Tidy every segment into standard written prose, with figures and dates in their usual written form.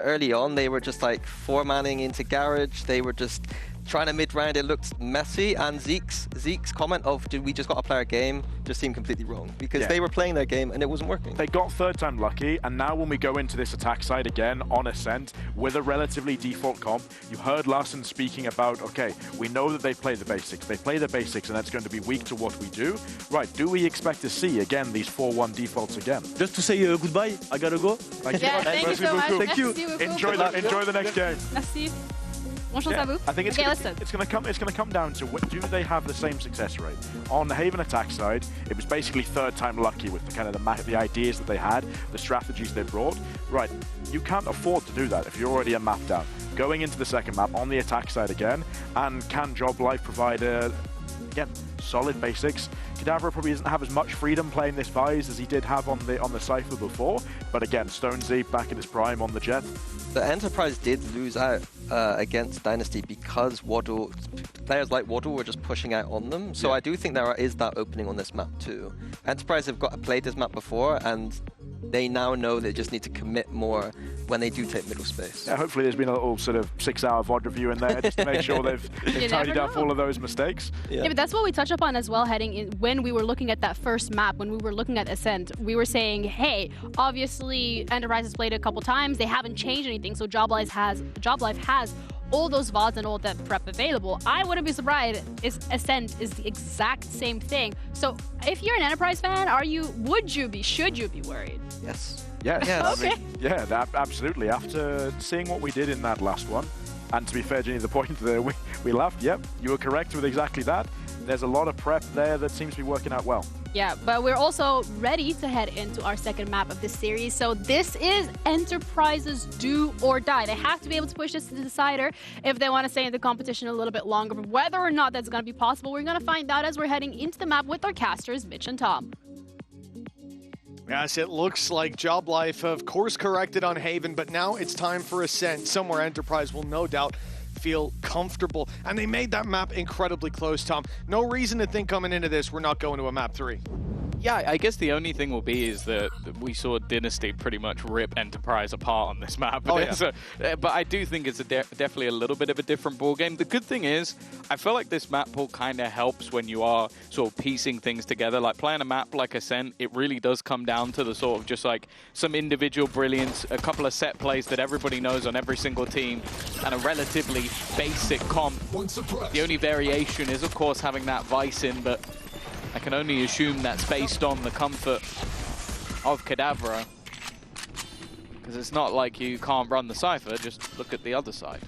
early on, they were just like four-manning into Garage. They were just trying to mid-round. It looked messy. And Zeke's comment of, did we just got to play our game, just seemed completely wrong. Because they were playing their game and it wasn't working. They got third time lucky. And now when we go into this attack side again on Ascent with a relatively default comp, you heard Larson speaking about, okay, we know that they play the basics. They play the basics and that's going to be weak to what we do. Right, do we expect to see, again, these 4-1 defaults again? Just to say goodbye, I gotta go. Thank you. Yeah, thank you so much. Thank you. Enjoy the next game. Merci. Bonne chance à vous. I think it's going to come down to do they have the same success rate on the Haven attack side. It was basically third time lucky with the kind of the ideas that they had, the strategies they brought. Right, you can't afford to do that if you're already a map down. Going into the second map on the attack side again, and can Job Life provide again solid basics? Kadavra probably doesn't have as much freedom playing this Vise as he did have on the Cypher before, but again, Stonesy back in his prime on the Jet. The Enterprise did lose out against Dynasty because players like Waddle were just pushing out on them. So I do think there is that opening on this map too. Enterprise have played this map before, and they now know they just need to commit more when they do take middle space. Yeah, hopefully there's been a little sort of 6-hour VOD review in there just to make sure they've tidied up all of those mistakes. Yeah, but that's what we touched upon as well heading in when we were looking at that first map, when we were looking at Ascent. We were saying, hey, obviously Enterprise has played it a couple times, they haven't changed anything, so Job Life has all those VODs and all that prep available. I wouldn't be surprised if Ascent is the exact same thing. So if you're an Enterprise fan, should you be worried? Yes. Yes. Okay. I mean, yeah, absolutely. After seeing what we did in that last one, and to be fair, Ginny, the point that we laughed, yep, you were correct with exactly that. There's a lot of prep there that seems to be working out well. Yeah, but we're also ready to head into our second map of this series. So this is Enterprise's do or die. They have to be able to push this to the decider if they want to stay in the competition a little bit longer. But whether or not that's going to be possible, we're going to find out as we're heading into the map with our casters, Mitch and Tom. Yes, it looks like Job Life have course corrected on Haven, but now it's time for Ascent. Somewhere Enterprise will no doubt feel comfortable. And they made that map incredibly close, Tom. No reason to think coming into this we're not going to a map 3. Yeah, I guess the only thing will be is that we saw Dynasty pretty much rip Enterprise apart on this map. Oh, yeah. But I do think it's definitely a little bit of a different ballgame. The good thing is, I feel like this map pool kind of helps when you are sort of piecing things together. Like playing a map like Ascent, it really does come down to the sort of just like some individual brilliance, a couple of set plays that everybody knows on every single team, and a relatively basic comp. The only variation is, of course, having that Vice in, but I can only assume that's based on the comfort of Kadavra, because it's not like you can't run the Cypher, just look at the other side.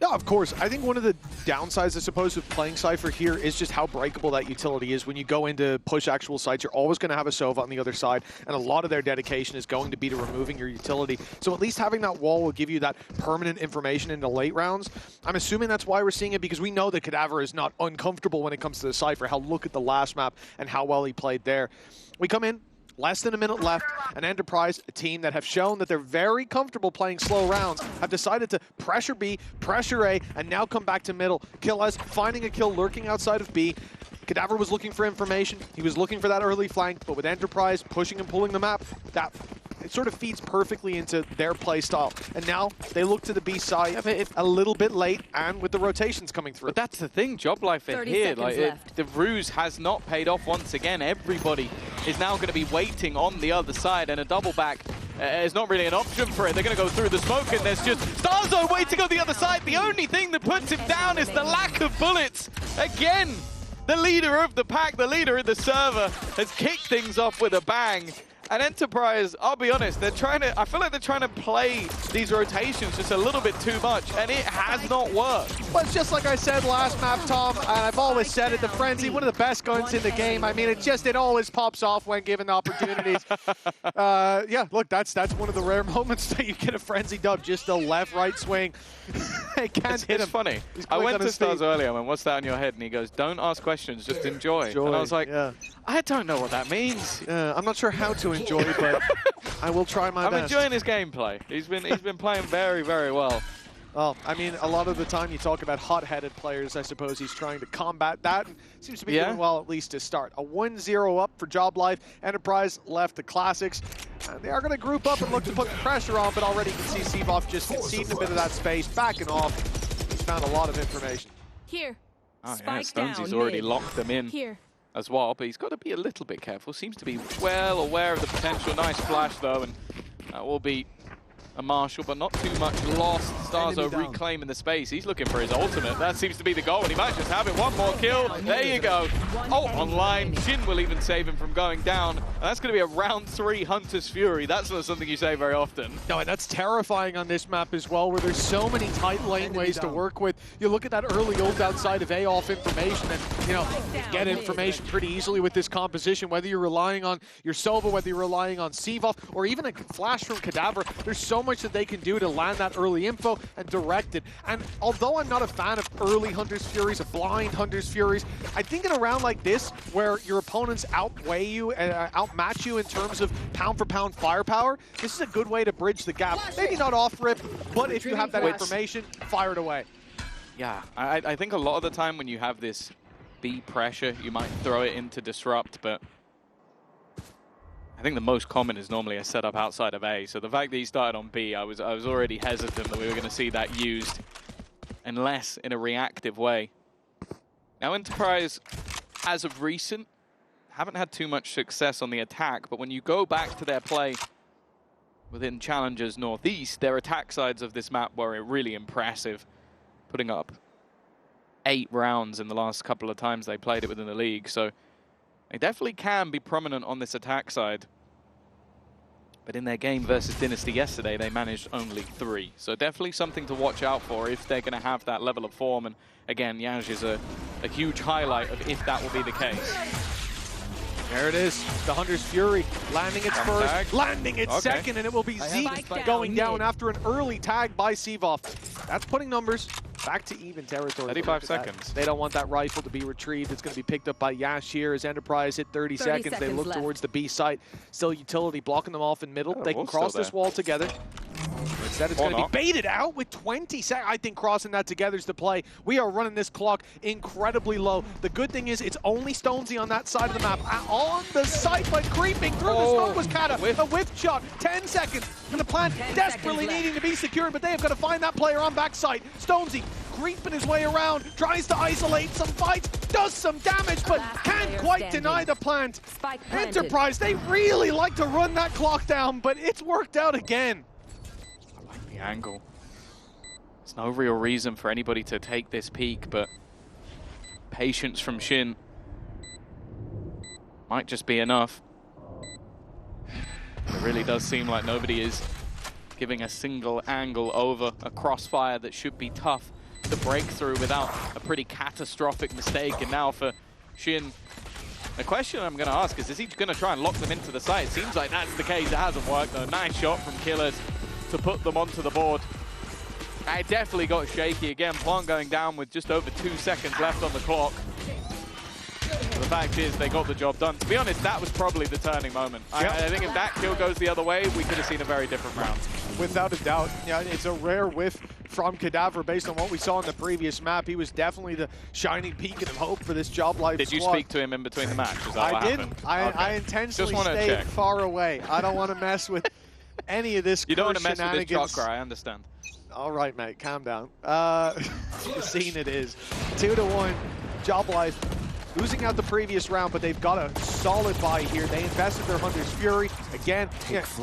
Yeah, of course. I think one of the downsides, I suppose, of playing Cypher here is just how breakable that utility is. When you go into push actual sites, you're always going to have a Sova on the other side, and a lot of their dedication is going to be to removing your utility. So at least having that wall will give you that permanent information in the late rounds. I'm assuming that's why we're seeing it, because we know that Kadavra is not uncomfortable when it comes to the Cypher. Look at the last map and how well he played there. We come in. Less than a minute left, an Enterprise, a team that have shown that they're very comfortable playing slow rounds, have decided to pressure B, pressure A, and now come back to middle. Kill us, finding a kill lurking outside of B. Kadavra was looking for information. He was looking for that early flank, but with Enterprise pushing and pulling the map, it sort of feeds perfectly into their play style. And now they look to the B side a little bit late, and with the rotations coming through. But that's the thing, Job Life are here. The ruse has not paid off once again. Everybody is now going to be waiting on the other side, and a double back is not really an option for it. They're going to go through the smoke, and there's just Starzo waiting on the other side. The only thing that puts him down is the lack of bullets. Again, the leader of the pack, the leader of the server, has kicked things off with a bang. And Enterprise, I'll be honest, I feel like they're trying to play these rotations just a little bit too much, and it has not worked. Well, it's just like I said last map, Tom, and I've always said it, the Frenzy, one of the best guns in the game. I mean, it always pops off when given opportunities. Yeah, look, that's one of the rare moments that you get a Frenzy dub, just a left-right swing. It's funny. I went to Starzo earlier and went, what's that on your head? And he goes, don't ask questions, just enjoy. And I was like, I don't know what that means. I'm not sure how to enjoy, but I will try my best. I'm enjoying his gameplay. He's been playing very, very well. Well, I mean, a lot of the time you talk about hot-headed players. I suppose he's trying to combat that. And seems to be doing well, at least to start. A 1-0 up for Job Life. Enterprise left the classics. And they are going to group up and look to put the pressure on, but already you can see Seavoff just conceding a bit of that space, backing off. He's found a lot of information. Here. Oh, yeah, Spike Stonesy's down, already mid. locked them in Here. as well, but he's got to be a little bit careful. Seems to be well aware of the potential. Nice flash, though, and that will be a Marshall, but not too much lost. Starzo reclaiming the space. He's looking for his ultimate. That seems to be the goal, and he might just have it. One more kill. There you go. Oh, online. Shin will even save him from going down. And that's going to be a round 3 Hunter's Fury. That's not something you say very often. No, and that's terrifying on this map as well, where there's so many tight laneways to work with. You look at that early ult outside of A off information, and you know, you get information pretty easily with this composition, whether you're relying on your Sova, whether you're relying on Seavoff, or even a flash from Cadaver. There's so much that they can do to land that early info and direct it. And although I'm not a fan of early Hunter's Furies, of blind Hunter's Furies, I think in a round like this, where your opponents outweigh you, outmatch you in terms of pound-for-pound firepower, this is a good way to bridge the gap. Maybe not off-rip, but if you have that information, fire it away. Yeah, I think a lot of the time when you have this B pressure, you might throw it into Disrupt, but I think the most common is normally a setup outside of A. So the fact that he started on B, I was already hesitant that we were going to see that used, unless in a reactive way. Now Enterprise, as of recent, haven't had too much success on the attack, but when you go back to their play within Challengers Northeast, their attack sides of this map were really impressive, putting up 8 rounds in the last couple of times they played it within the league. So they definitely can be prominent on this attack side. But in their game versus Dynasty yesterday, they managed only 3. So definitely something to watch out for if they're going to have that level of form. And again, Yaj is a huge highlight of if that will be the case. There it is, the Hunter's Fury landing its first, tag. Landing its second, and it will be Zeke going down after an early tag by Seavoff. That's putting numbers back to even territory. 35 seconds. They don't want that rifle to be retrieved. It's going to be picked up by Yash here as Enterprise hit 30 seconds. They look towards the B site. Still utility blocking them off in middle. They can cross this wall together. Instead, it's going to be baited out with 20 seconds. I think crossing that together is the play. We are running this clock incredibly low. The good thing is it's only Stonesy on that side of the map. On the site, but creeping through the smoke was Kata. A whiff shot. 10 seconds. And the plant desperately needing to be secured, but they have got to find that player on backside. Stonesy creeping his way around, tries to isolate some fights, does some damage, but can't quite deny the plant. Enterprise, they really like to run that clock down, but it's worked out again. I like the angle. There's no real reason for anybody to take this peak, but patience from Shin might just be enough. It really does seem like nobody is giving a single angle over a crossfire that should be tough to break through without a pretty catastrophic mistake. And now for Shin, the question I'm going to ask is he going to try and lock them into the site? It seems like that's the case. It hasn't worked though. Nice shot from Killers to put them onto the board. It definitely got shaky again. Plant going down with just over 2 seconds left on the clock. The fact is, they got the job done. To be honest, that was probably the turning moment. I think if that kill goes the other way, we could have seen a very different round. Without a doubt. Yeah, it's a rare whiff from Cadaver based on what we saw in the previous map. He was definitely the shining beacon of hope for this job life Did you squad. Speak to him in between the match? Is that what didn't. happened? I intentionally stayed far away. I don't want to mess with any of this. You don't want to mess with this chakra, I understand. All right, mate, calm down. The scene it is. 2-1, job life. Losing out the previous round, but they've got a solid buy here. They invested their Hunter's Fury. Again,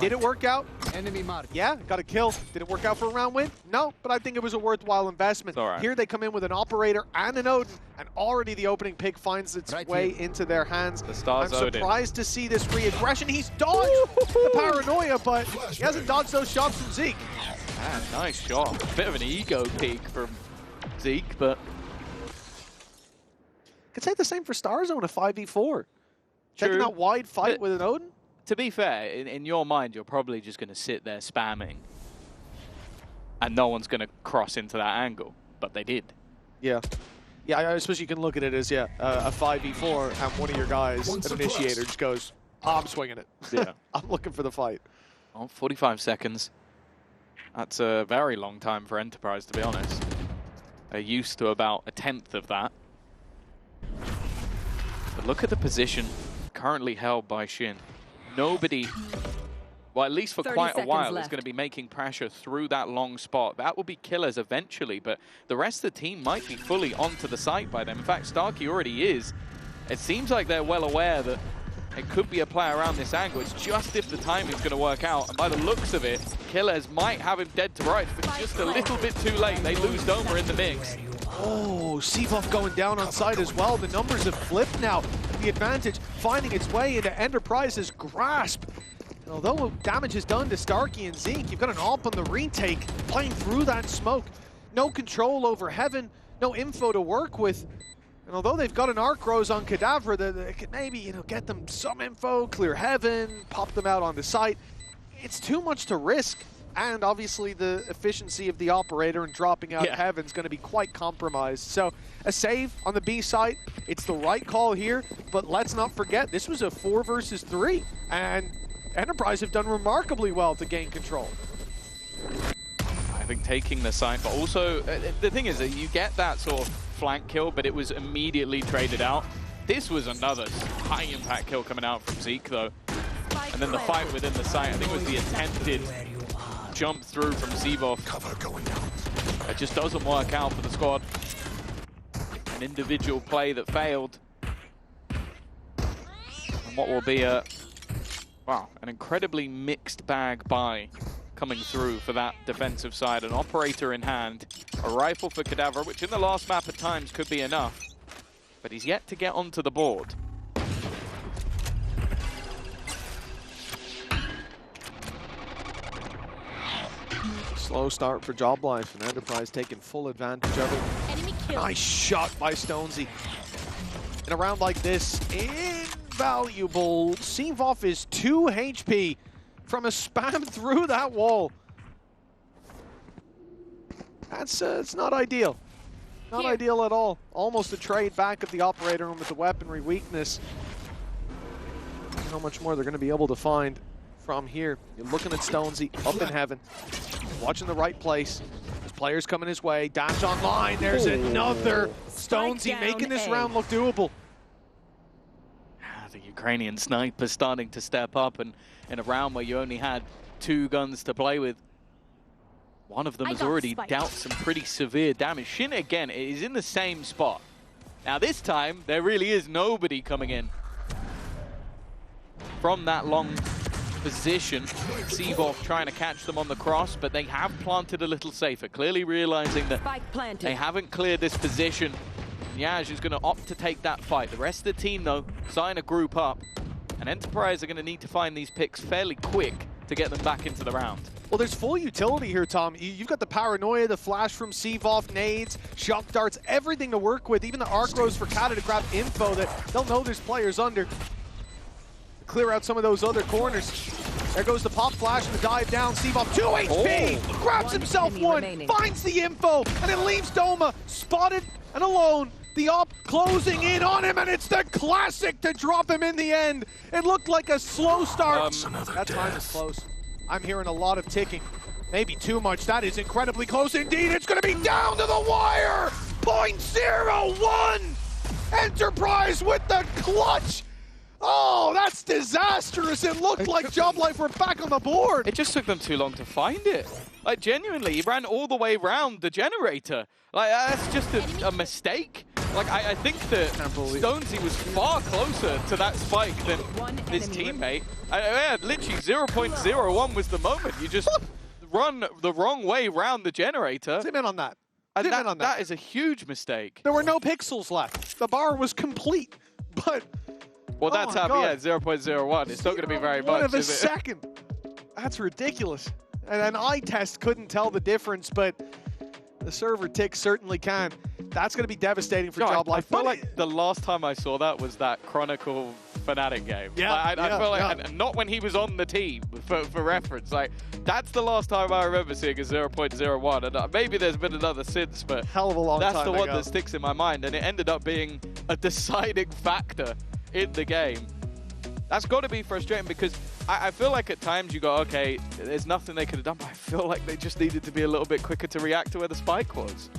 did it work out? Enemy mark. Yeah, got a kill. Did it work out for a round win? No, but I think it was a worthwhile investment. Here they come in with an Operator and an Odin, and already the opening pick finds its way into their hands. The Star's I'm surprised to see this re-aggression. He's dodged the paranoia, but he hasn't dodged those shots from Zeke. Man, nice shot. Bit of an ego peak from Zeke, but could say the same for Starzo in a 5v4. Taking that wide fight with an Odin. To be fair, in your mind, you're probably just going to sit there spamming, and no one's going to cross into that angle, but they did. Yeah. Yeah, I suppose you can look at it as, a 5v4, and one of your guys, an initiator, just goes, oh, I'm swinging it. Yeah. I'm looking for the fight. Oh, 45 seconds. That's a very long time for Enterprise, to be honest. They're used to about a 1/10 of that. But look at the position currently held by Shin. Nobody well, at least for quite a while, is left. going to be making pressure through that long spot. That will be killers eventually, but the rest of the team might be fully onto the site by then. In fact, Starkey already is. It seems like they're well aware that it could be a play around this angle. It's just if the timing's going to work out. And by the looks of it, killers might have him dead to rights, but just a little bit too late. They lose Doma in the mix. Oh, Seavoff going down on side as well. The numbers have flipped now. The advantage finding its way into Enterprise's grasp. And although damage is done to Starkey and Zeke, you've got an AWP on the retake, playing through that smoke. No control over Heaven, no info to work with. And although they've got an Arc Rose on Cadavra, they could maybe, you know, get them some info, clear Heaven, pop them out on the site. It's too much to risk. And obviously the efficiency of the operator and dropping out Heaven is going to be quite compromised. So a save on the B site, it's the right call here, but let's not forget this was a 4 versus 3, and Enterprise have done remarkably well to gain control. I think taking the site, but also the thing is that you get that sort of flank kill, but it was immediately traded out. This was another high impact kill coming out from Zeke though. And then the fight within the site, I think it was the attempted jump through from Seavoff. Cover going down. It just doesn't work out for the squad. An individual play that failed. And what will be an incredibly mixed bag buy coming through for that defensive side. An operator in hand, a rifle for Cadavra, which in the last map at times could be enough. But he's yet to get onto the board. Slow start for Job Life, and Enterprise taking full advantage of it. Enemy kill. Nice shot by Stonesy. In a round like this, invaluable. Seavoff is 2 HP from a spam through that wall. That's it's not ideal. Not ideal at all. Almost a trade back at the operator room with the weaponry weakness. How much more they're going to be able to find from here. You're looking at Stonesy up in Heaven. Watching the right place. There's players coming his way. Dash online. There's another. Stonesy making this round look doable. The Ukrainian sniper starting to step up, and in a round where you only had 2 guns to play with, one of them has already dealt some pretty severe damage. Shin again is in the same spot. Now this time there really is nobody coming in from that long position. Seavoff trying to catch them on the cross, but they have planted a little safer, clearly realizing that they haven't cleared this position. Yaj is going to opt to take that fight. The rest of the team, though, starting to group up, and Enterprise are going to need to find these picks fairly quick to get them back into the round. Well, there's full utility here, Tom. You've got the paranoia, the flash from Seavoff, nades, shock darts, everything to work with, even the Arc Rose for Kata to grab info that they'll know there's players under. Clear out some of those other corners. There goes the pop flash and the dive down. Seavoff, 2 HP, grabs himself one, finds the info, and it leaves Doma spotted and alone. The op closing in on him, and it's the classic to drop him in the end. It looked like a slow start. That time is close. I'm hearing a lot of ticking. Maybe too much. That is incredibly close indeed. It's going to be down to the wire. 0.01. Enterprise with the clutch. Oh, that's disastrous. It looked like Job Life were back on the board. It just took them too long to find it. Like, genuinely, he ran all the way around the generator. Like, that's just a mistake. Like, I think that Stonesy was far closer to that spike than his teammate. Literally 0.01 was the moment. You just run the wrong way around the generator. Zim in on that. And that is a huge mistake. There were no pixels left. The bar was complete. But... well, that's how, 0.01. It's not going to be very much, of a second. That's ridiculous. And an eye test couldn't tell the difference, but the server tick certainly can. That's going to be devastating for Job Life. I feel like the last time I saw that was that Chronicle Fnatic game. Yeah, I feel like, and not when he was on the team, for reference. Like, that's the last time I remember seeing a 0.01. And maybe there's been another since, but hell of a long time that's the one ago. that sticks in my mind. And it ended up being a deciding factor in the game. That's got to be frustrating, because I feel like at times you go, okay, there's nothing they could have done, but I feel like they just needed to be a little bit quicker to react to where the spike was.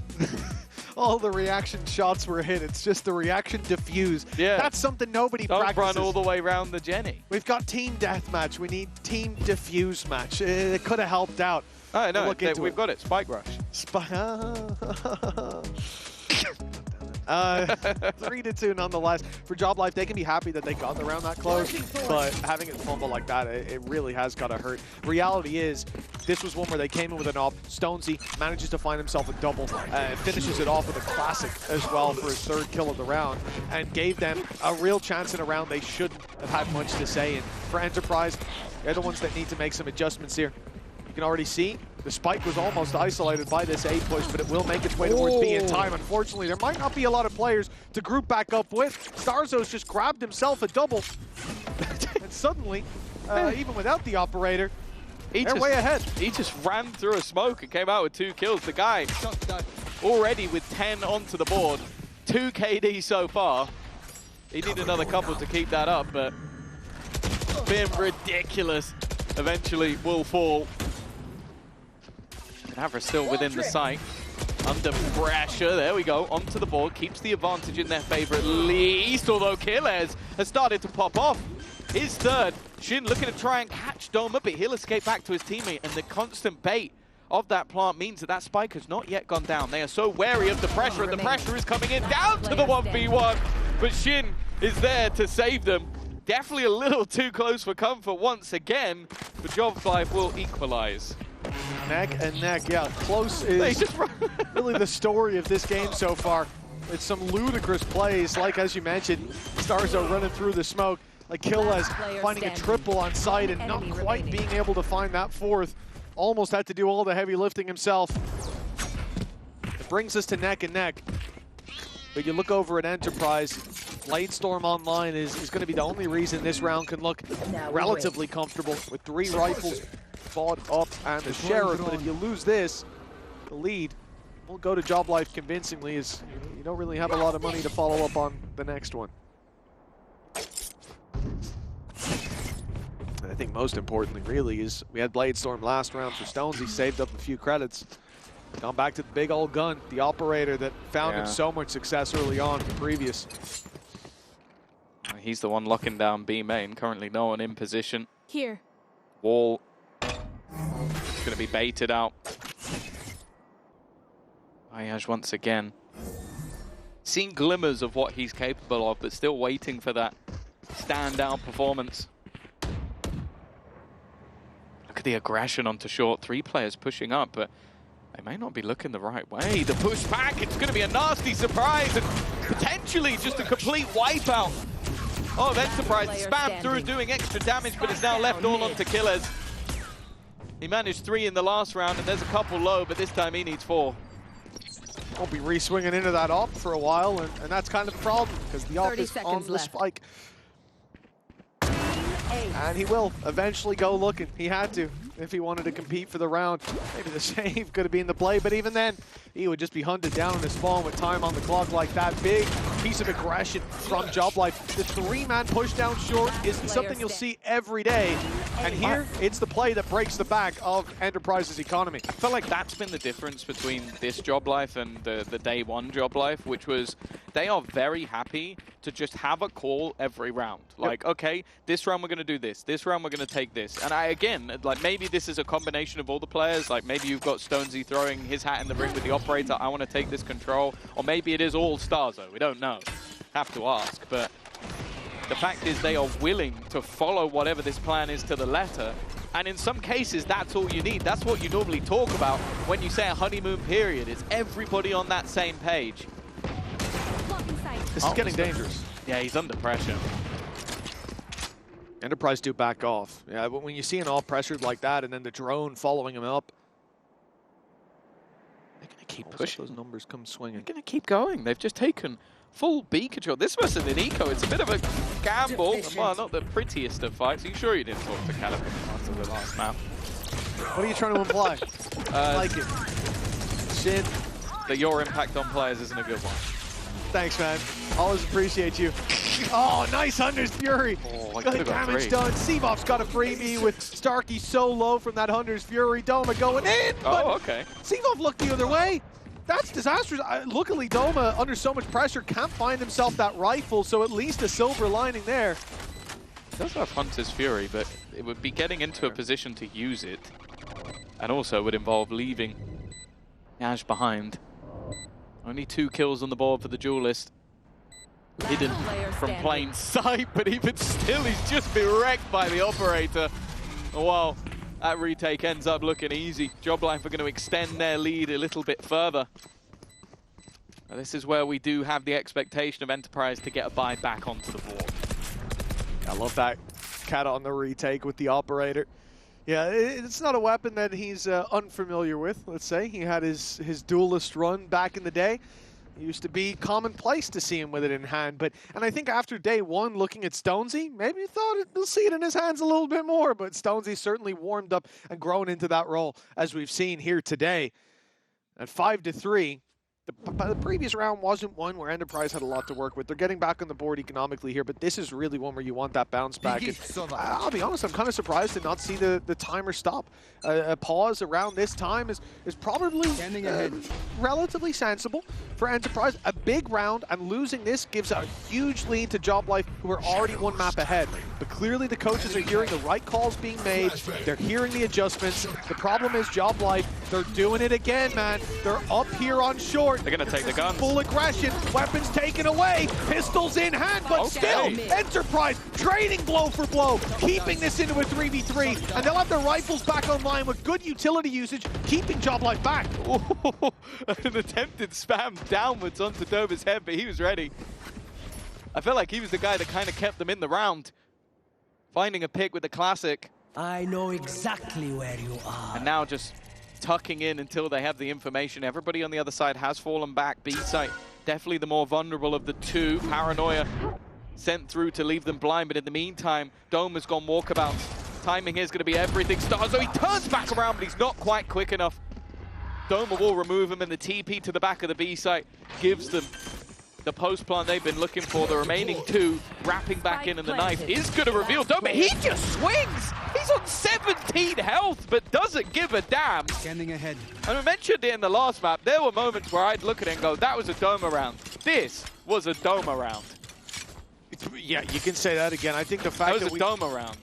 all the reaction shots were hit. It's just the reaction diffuse. Yeah. That's something nobody Don't practices. run all the way around the Jenny. We've got team deathmatch. We need team diffuse match. It could have helped out. Oh, no, We've got it. Spike rush. 3-2 nonetheless. For Job Life, they can be happy that they got the round that close, but having it fumble like that, it really has got to hurt. Reality is, this was one where they came in with an op. Stonesy manages to find himself a double and finishes it off with a classic as well for his 3rd kill of the round, and gave them a real chance in a round they shouldn't have had much to say in. For Enterprise, they're the ones that need to make some adjustments here. You can already see the spike was almost isolated by this A push, but it will make its way towards B in time. Unfortunately, there might not be a lot of players to group back up with. Starzo's just grabbed himself a double. And suddenly, even without the operator, they're way ahead. He just ran through a smoke and came out with 2 kills. The guy already with 10 onto the board. 2 KD so far. He needed another couple to keep that up, but been ridiculous. Eventually will fall. Navra still within the site. Under pressure, there we go, onto the board. Keeps the advantage in their favor at least, although Killers has started to pop off. His 3rd. Shin looking to try and catch Doma, but he'll escape back to his teammate, and the constant bait of that plant means that that spike has not yet gone down. They are so wary of the pressure, and the pressure is coming in down to the 1v1, but Shin is there to save them. Definitely a little too close for comfort once again, but Job Life will equalize. Neck and neck, yeah. Close is really the story of this game so far. It's some ludicrous plays, like as you mentioned, Starzo running through the smoke, like Killers finding a triple on site and not quite being able to find that 4th. Almost had to do all the heavy lifting himself. It brings us to neck and neck. But you look over at Enterprise, Bladestorm online is going to be the only reason this round can look relatively comfortable with 3 rifles bought up and the Sheriff. But if you lose this, the lead will go to Job Life convincingly, as you don't really have a lot of money to follow up on the next one. And I think most importantly really is we had Bladestorm last round for Stones. He saved up a few credits. Gone back to the big old gun, the operator that found him so much success early on in the previous. He's the one locking down B main. Currently no one in position. Here. Wall. Going to be baited out. Ayaj once again. Seen glimmers of what he's capable of, but still waiting for that standout performance. Look at the aggression onto short. 3 players pushing up, but they may not be looking the right way. The push back, it's going to be a nasty surprise and potentially just a complete wipeout of Enterprise. Spam through doing extra damage, but it's now left all onto Killers. He managed 3 in the last round, and there's a couple low, but this time he needs 4. Won't be re-swinging into that op for a while, and that's kind of the problem, because the op is on the spike. And he will eventually go looking. He had to if he wanted to compete for the round. Maybe the save could have been the play, but even then, he would just be hunted down in his spawn with time on the clock like that. Big piece of aggression from Job Life. The 3-man push down short isn't something you'll see every day. And here, it's the play that breaks the back of Enterprise's economy. I feel like that's been the difference between this Job Life and the day 1 Job Life, which was they are very happy to just have a call every round. Like, okay, this round we're going to do this round we're going to take this. And again, like maybe this is a combination of all the players. Like maybe you've got Stonesy throwing his hat in the ring with the operator, I want to take this control. Or maybe it is all Starzo, we don't know. Have to ask, but the fact is they are willing to follow whatever this plan is to the letter. And in some cases, that's all you need. That's what you normally talk about when you say a honeymoon period. It's everybody on that same page. This is getting dangerous. Yeah, he's under pressure. Enterprise do back off. Yeah, but when you see an all pressured like that and then the drone following him up, they're going to keep pushing. Those numbers come swinging. They're going to keep going. They've just taken full B control. This wasn't an eco. It's a bit of a gamble. Well, not the prettiest of fights. Are you sure you didn't talk to Callum after the last map? What are you trying to imply? I like it. Shin. That your impact on players isn't a good one. Thanks, man. Always appreciate you. Oh, nice Hunter's Fury. Oh, good damage done. Seabop's got a freebie with Starkey so low from that Hunter's Fury. Doma going in. Oh, okay. Seabop looked the other way. That's disastrous. Luckily, Doma, under so much pressure, can't find himself that rifle, so at least a silver lining there. He does have Hunter's Fury, but it would be getting into a position to use it. And also would involve leaving Ash behind. Only 2 kills on the board for the duelist. Hidden from plain sight, but even still, he's just been wrecked by the operator. Wow, that retake ends up looking easy. Joblife are going to extend their lead a little bit further. Now, this is where we do have the expectation of Enterprise to get a buy back onto the board. I love that cat on the retake with the operator. Yeah, it's not a weapon that he's unfamiliar with, let's say. He had his duelist run back in the day. It used to be commonplace to see him with it in hand. And I think after day 1, looking at Stonesy, maybe he thought we'll see it in his hands a little bit more. But Stonesy certainly warmed up and grown into that role, as we've seen here today. At 5-3. The previous round wasn't one where Enterprise had a lot to work with. They're getting back on the board economically here, but this is really one where you want that bounce back. And, I'll be honest, I'm kind of surprised to not see the timer stop. A pause around this time is probably relatively sensible for Enterprise. A big round, and losing this gives a huge lead to Joblife, who are already 1 map ahead. But clearly the coaches are hearing the right calls being made. They're hearing the adjustments. The problem is Joblife, they're doing it again, man. They're up here on short. They're going to take the guns. Full aggression, weapons taken away, pistols in hand, but still, Enterprise trading blow for blow, keeping this into a 3v3, and they'll have their rifles back online with good utility usage, keeping Joblife back. An attempted spam downwards onto Doma's head, but he was ready. I felt like he was the guy that kind of kept them in the round, finding a pick with the classic. I know exactly where you are. And now just tucking in until they have the information. Everybody on the other side has fallen back. B-site, definitely the more vulnerable of the 2. Paranoia sent through to leave them blind, but in the meantime, Dome has gone walkabouts. Timing here is going to be everything. Starzo, he turns back around, but he's not quite quick enough. Doma will remove him, and the TP to the back of the B-site gives them the post plant they've been looking for. The remaining 2 wrapping back in, and the knife is going to reveal Doma. He just swings! He's on 17 health, but doesn't give a damn. Scanning ahead. And I mentioned it in the last map, there were moments where I'd look at it and go, that was a Doma round. This was a Doma round. Yeah, you can say that again. I think the fact that was a Doma round.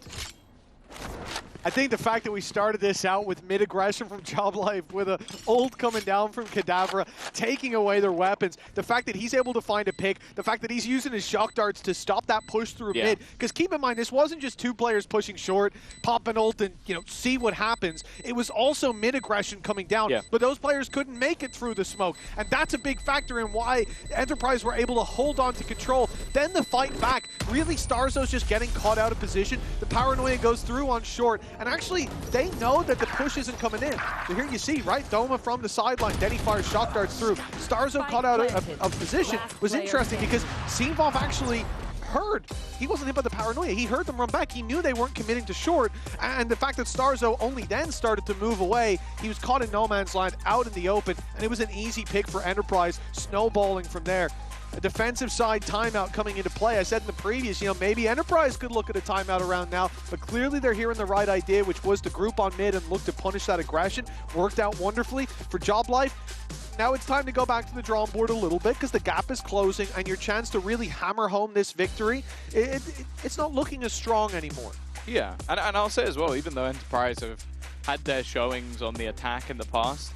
I think the fact that we started this out with mid-aggression from Joblife, with a ult coming down from Kadavra, taking away their weapons, the fact that he's able to find a pick, the fact that he's using his shock darts to stop that push through mid, because keep in mind, this wasn't just 2 players pushing short, pop an ult and, see what happens. It was also mid-aggression coming down, but those players couldn't make it through the smoke, and that's a big factor in why Enterprise were able to hold on to control. Then the fight back, really Starzo's just getting caught out of position, the Paranoia goes through on short, and actually, they know that the push isn't coming in. So here you see, right, Doma from the sideline, then he fires shock darts through. Starzo caught out of position. Was interesting because Seemvov actually heard. He wasn't hit by the Paranoia. He heard them run back. He knew they weren't committing to short. And the fact that Starzo only then started to move away, he was caught in no man's land out in the open, and it was an easy pick for Enterprise, snowballing from there. A defensive side timeout coming into play. I said in the previous, maybe Enterprise could look at a timeout around now, but clearly they're hearing the right idea, which was to group on mid and look to punish that aggression. Worked out wonderfully for Joblife. Now it's time to go back to the drawing board a little bit, because the gap is closing, and your chance to really hammer home this victory, it's not looking as strong anymore. Yeah, and I'll say as well, even though Enterprise have had their showings on the attack in the past,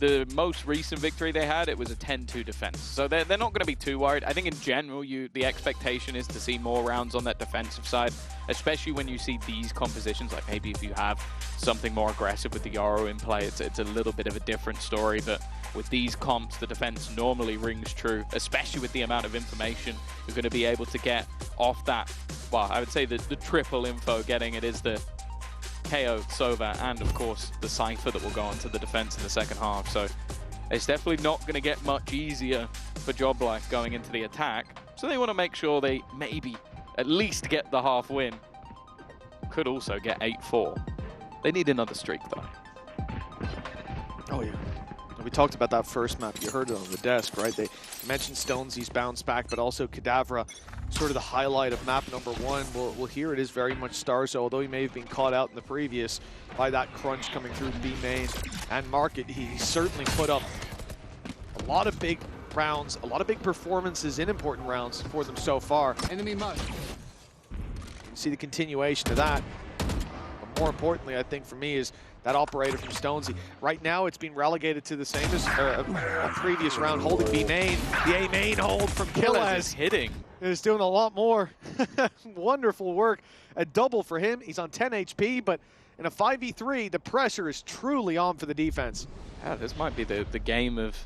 the most recent victory they had, it was a 10-2 defense. So they're not going to be too worried. I think in general, the expectation is to see more rounds on that defensive side, especially when you see these compositions. Like maybe if you have something more aggressive with the Yoro in play, it's a little bit of a different story. But with these comps, the defense normally rings true, especially with the amount of information you're going to be able to get off that. Well, I would say the triple info getting it is the KO, Sova, and of course the Cypher that will go onto the defense in the second half. So it's definitely not going to get much easier for Joblife going into the attack. So they want to make sure they maybe at least get the half win. Could also get 8-4. They need another streak though. Oh yeah. We talked about that first map. You heard it on the desk, right? They mentioned Stonesy's bounce back, but also Kadavra, sort of the highlight of map number 1. Well, here it is very much Starzo, although he may have been caught out in the previous by that crunch coming through B main and market. He certainly put up a a lot of big rounds, a lot of big performances in important rounds for them so far. Enemy mark. You see the continuation of that. But more importantly, I think for me, is that operator from Stonesy. Right now, it's been relegated to the same as a previous round, holding B main. The A main hold from Killaz. Hitting. Is doing a lot more. Wonderful work. A double for him. He's on 10 HP, but in a 5v3, the pressure is truly on for the defense. Yeah, this might be the game of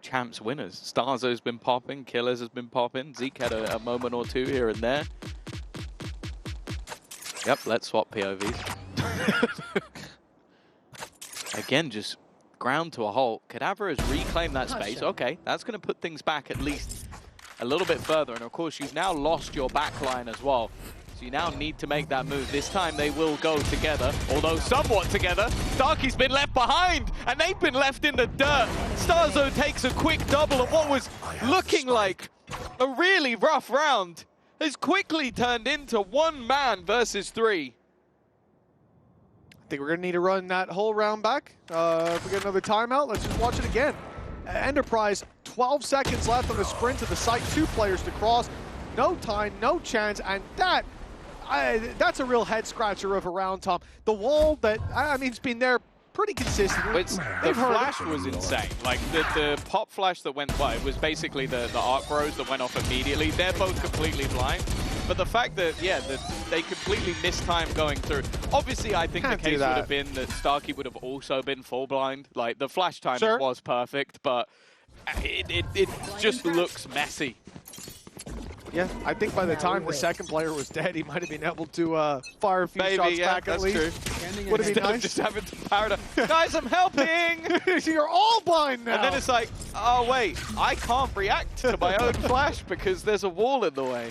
champs winners. Starzo's been popping, Killers has been popping. Zeke had a moment or two here and there. Yep, let's swap POVs. Again, just ground to a halt. Kadavra has reclaimed that space. Okay, that's going to put things back at least a little bit further. And of course, you've now lost your back line as well. So you now need to make that move. This time they will go together, although somewhat together. Starkey's been left behind, and they've been left in the dirt. Starzo takes a quick double of what was looking like a really rough round. Has quickly turned into 1 man versus 3. I think we're going to need to run that whole round back. If we get another timeout, let's just watch it again. Enterprise, 12 seconds left on the sprint to the site. 2 players to cross. No time, no chance, and that's a real head scratcher of a round, Tom. The wall that, I mean, it's been there pretty consistently. The flash was insane. Like the pop flash that went, well, it was basically the arc bros that went off immediately. They're both completely blind. But the fact that, yeah, that they completely missed time going through. Obviously, I think the case would have been that Starkey would have also been full blind. Like, the flash time was perfect, but it just looks messy. Yeah, I think by the time the second player was dead, he might have been able to fire a few shots back at least. True. Would have been nice. Just having to power to, guys, I'm helping! You're all blind now! And then it's like, oh wait, I can't react to my own flash because there's a wall in the way.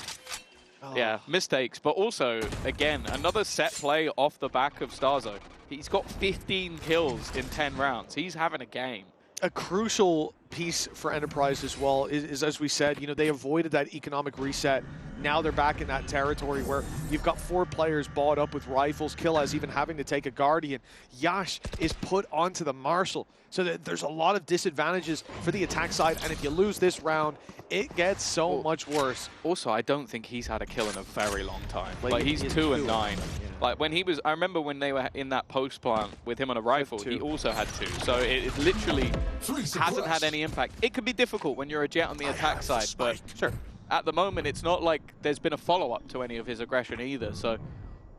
Oh. Yeah, mistakes, but also, again, another set play off the back of Starzo. He's got 15 kills in 10 rounds. He's having a game. A crucial piece for Enterprise as well is, as we said, you know, they avoided that economic reset. Now they're back in that territory where you've got 4 players bought up with rifles. Killaz even having to take a Guardian. Yash is put onto the Marshal. So that there's a lot of disadvantages for the attack side, and if you lose this round, it gets so much worse. Also, I don't think he's had a kill in a very long time. Like he's 2 and 9. Yeah. Like when he was, I remember when they were in that post plant with him on a rifle, he also had 2. So it literally hasn't had any impact. It can be difficult when you're a Jet on the attack side, but sure. At the moment, it's not like there's been a follow-up to any of his aggression either. So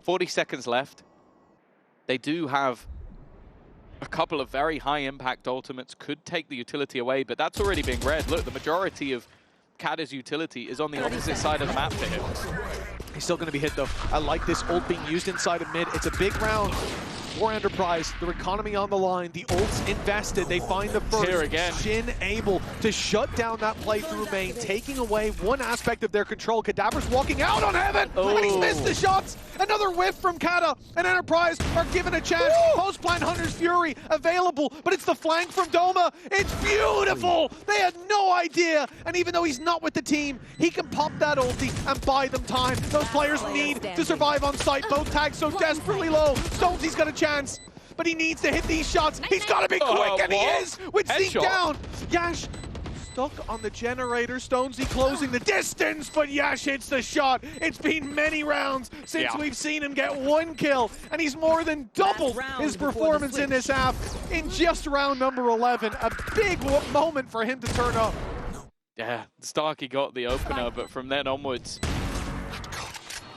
40 seconds left. They do have a couple of very high-impact ultimates, could take the utility away, but that's already being read. Look, the majority of Kada's utility is on the opposite side of the map for him. He's still going to be hit, though. I like this ult being used inside of mid. It's a big round for Enterprise. Their economy on the line. The ult's invested. They find the first. Here again. Shin able to shut down that play through main, taking away one aspect of their control. Kadavra's walking out on Heaven, and he's missed the shots. Another whiff from Kada, and Enterprise are given a chance. Post-plant Hunter's Fury available, but it's the flank from Doma. It's beautiful. They had no idea, and even though he's not with the team, he can pop that ulti and buy them time. Those players need to survive on site. Both tags so desperately low. Stonesy's got a chance, but he needs to hit these shots. He's got to be quick, and he is with Zeke down. Yash stuck on the generator. Stonesy closing the distance, but Yash hits the shot. It's been many rounds since we've seen him get 1 kill, and he's more than doubled his performance in this half in just round number 11. A big moment for him to turn up. Yeah, Starkey got the opener, but from then onwards,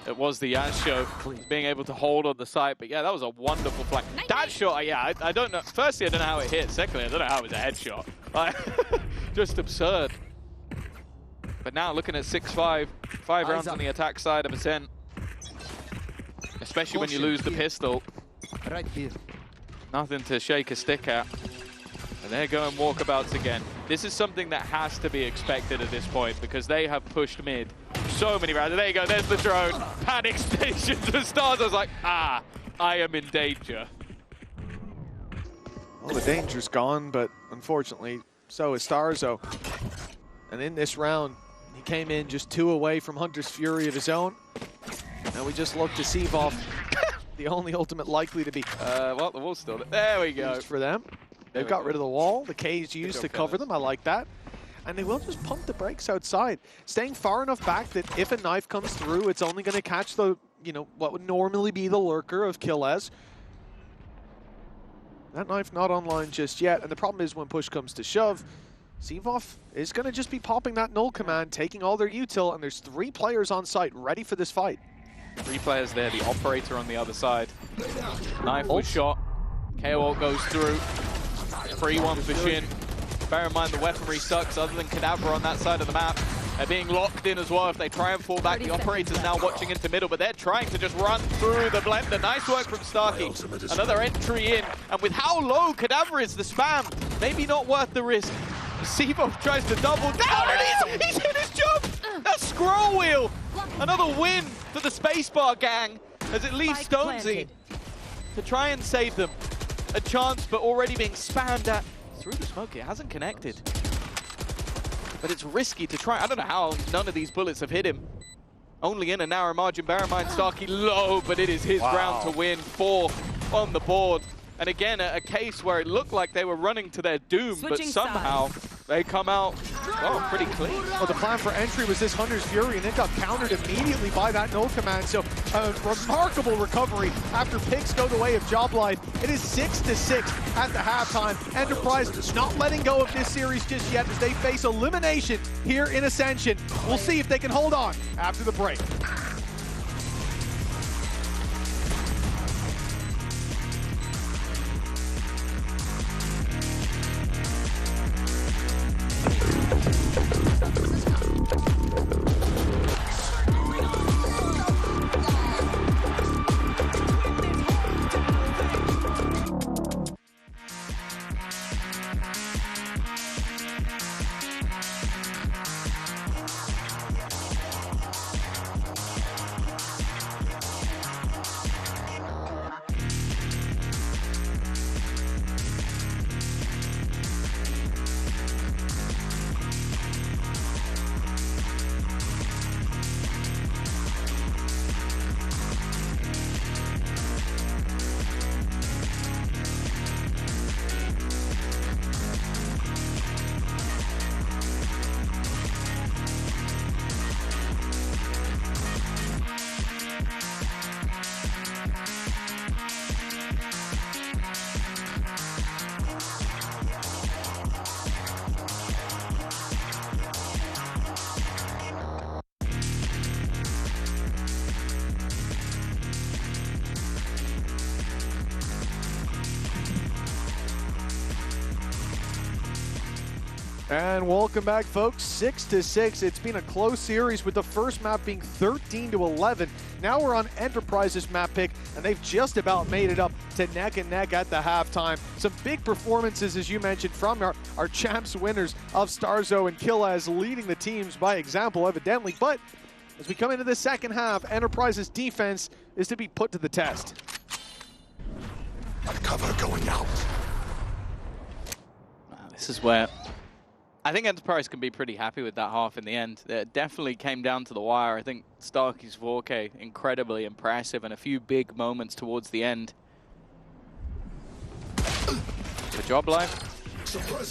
it was the Yash show, being able to hold on the site. But yeah, that was a wonderful flank. That shot, yeah, I don't know. Firstly, I don't know how it hit. Secondly, I don't know how it was a headshot. Like, just absurd. But now looking at 6-5, 5 rounds on the attack side of Ascent. Especially when you lose the pistol. Right here. Nothing to shake a stick at. And they're going walkabouts again. This is something that has to be expected at this point because they have pushed mid so many rounds. There you go, there's the drone. Panic station to Stars. I was like, I am in danger. Well, the danger's gone, but unfortunately, so is Starzo. And in this round, he came in just 2 away from Hunter's Fury of his own. And we just look to Seavoff, the only ultimate likely to be well, the wall's still there. There we go. For them. They've got rid of the wall. The K is used to cover them. I like that. And they will just pump the brakes outside, staying far enough back that if a knife comes through, it's only going to catch the, what would normally be the lurker of Killez. That knife not online just yet, and the problem is when push comes to shove, Zivov is going to just be popping that null command, taking all their util, and there's 3 players on site ready for this fight. 3 players there, the operator on the other side. Knife was shot, KO goes through, free one for Shin. Bear in mind the weaponry sucks other than Cadaver on that side of the map. They're being locked in as well. If they try and fall back, the operator's now watching into middle, but they're trying to just run through the blender. Nice work from Starkey. Another entry in, and with how low Cadaver is, the spam, maybe not worth the risk. Zivov tries to double down, and he's hit his jump! That scroll wheel! Another win for the spacebar gang, as it leaves Stonesy to try and save them. A chance, but already being spammed at through the smoke. It hasn't connected. But it's risky to try. I don't know how none of these bullets have hit him. Only in a narrow margin. Bear in mind, Starkey low, but it is his round to win. 4 on the board. And again, a case where it looked like they were running to their doom, but somehow they come out, pretty clean. Well, the plan for entry was this Hunter's Fury, and it got countered immediately by that null command. So a remarkable recovery after picks go the way of Job Life. It is 6-6 at the halftime. Enterprise not letting go of this series just yet as they face elimination here in Ascension. We'll see if they can hold on after the break. And welcome back, folks. 6-6. It's been a close series with the first map being 13-11. Now we're on Enterprise's map pick, and they've just about made it up to neck and neck at the halftime. Some big performances, as you mentioned, from our champs winners of Starzo and Killaz, leading the teams by example, evidently. But as we come into the second half, Enterprise's defense is to be put to the test. Cover going out. This is where I think Enterprise can be pretty happy with that half in the end. It definitely came down to the wire. I think Starkey's 4K, incredibly impressive, and a few big moments towards the end. The Job Life, we'll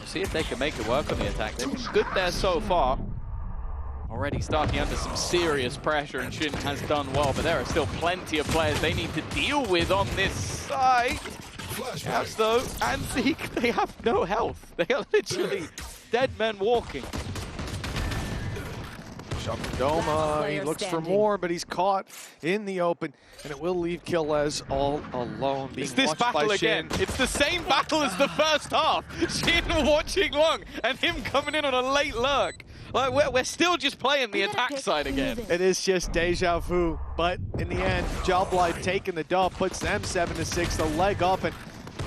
see if they can make it work on the attack. They've been good there so far. Already Starkey under some serious pressure, and Shin has done well, but there are still plenty of players they need to deal with on this side. As though, and Zeke, they have no health. They are literally dead men walking. Doma, he looks for more, but he's caught in the open, and it will leave Killez all alone. It's this battle again. It's the same battle as the first half. Shin watching long, and him coming in on a late lurk. Like, we're still just playing the attack side again. It is just deja vu, but in the end, Job Life taking the dub, puts them 7-6, the leg up, and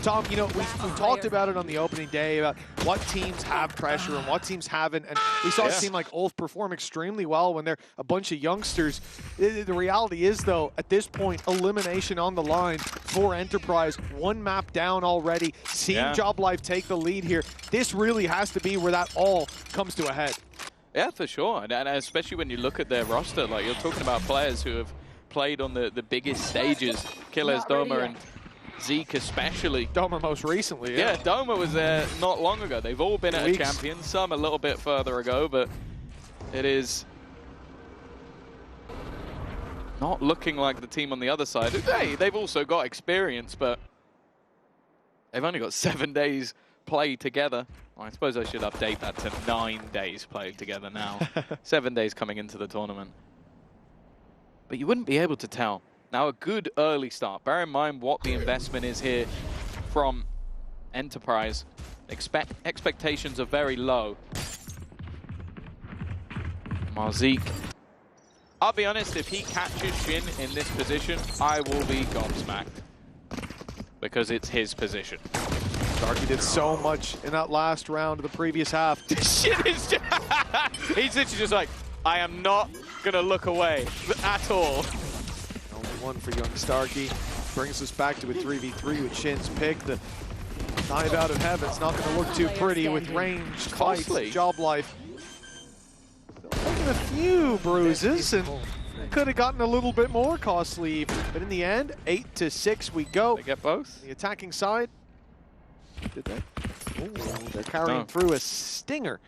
Tom, you know, we talked about it on the opening day about what teams have pressure and what teams haven't, and we saw a team like Ulf perform extremely well when they're a bunch of youngsters. The reality is, though, at this point, elimination on the line for Enterprise. One map down already, seeing Job Life take the lead here. This really has to be where that all comes to a head. Yeah, for sure, and especially when you look at their roster, like you're talking about players who have played on the biggest stages, Killers, Doma, and Zeke especially. Doma most recently, Yeah, Doma was there not long ago. They've all been at a champion, some a little bit further ago, but it is not looking like the team on the other side. Hey, they've also got experience, but they've only got 7 days play together. Well, I suppose I should update that to 9 days played together now. 7 days coming into the tournament. But you wouldn't be able to tell. Now, a good early start. Bear in mind what the investment is here from Enterprise. Expectations are very low. Zeke. I'll be honest, if he catches Shin in this position, I will be gobsmacked. Because it's his position. Starkey did so much in that last round of the previous half. Shin is just he's literally just like, I am not going to look away at all. Only one for young Starkey. Brings us back to a 3v3 with Shin's pick. The dive out of heaven's not going to look too pretty with ranged fights, job life. Taking a few bruises and could have gotten a little bit more costly, but in the end, 8-6 we go. They get both. The attacking side. Did they? Ooh, they're carrying through a stinger.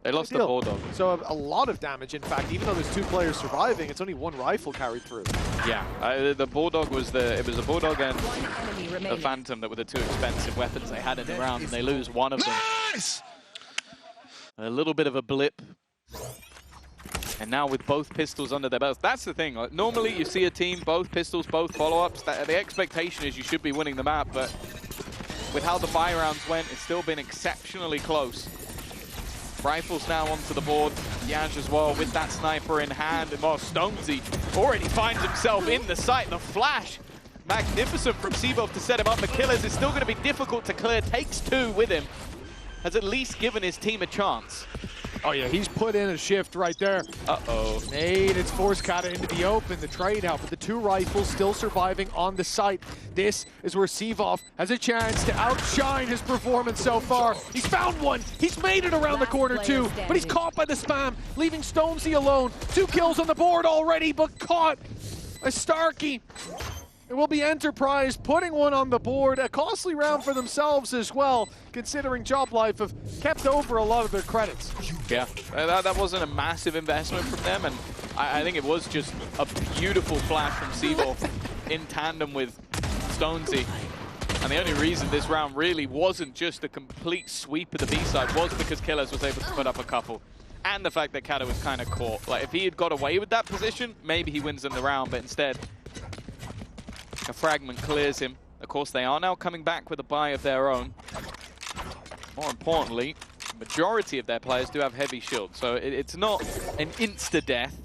They lost the Bulldog. So a lot of damage, in fact, even though there's 2 players surviving, it's only 1 rifle carried through. Yeah, the Bulldog was it was a Bulldog and a Phantom that were the 2 expensive weapons they had in the round, and they lose one of them. Nice! A little bit of a blip. And now with both pistols under their belts, that's the thing. Like, normally you see a team, both pistols, both follow-ups, the expectation is you should be winning the map, but with how the buy rounds went, it's still been exceptionally close. Rifles now onto the board. Yaj as well with that sniper in hand. And Stonesy already finds himself in the sight. The flash, magnificent from Seaboth to set him up. McKillers is still going to be difficult to clear. Takes 2 with him. Has at least given his team a chance. Oh yeah, he's put in a shift right there. Uh-oh. Nade, it's forced Kata into the open, the trade out, but the 2 rifles still surviving on the site. This is where Seaboth has a chance to outshine his performance so far. He's found one, he's made it around the corner too, but he's caught by the spam, leaving Stonesy alone. 2 kills on the board already, but caught by Starkey. It will be Enterprise putting one on the board, a costly round for themselves as well, considering Job Life have kept over a lot of their credits. Yeah, that wasn't a massive investment from them, and I think it was just a beautiful flash from Seaboth in tandem with Stonesy. And the only reason this round really wasn't just a complete sweep of the B side was because Killers was able to put up a couple. And the fact that Kata was kind of caught. Like, if he had got away with that position, maybe he wins in the round, but instead, a fragment clears him. Of course, they are now coming back with a buy of their own. More importantly, the majority of their players do have heavy shields, so it's not an insta-death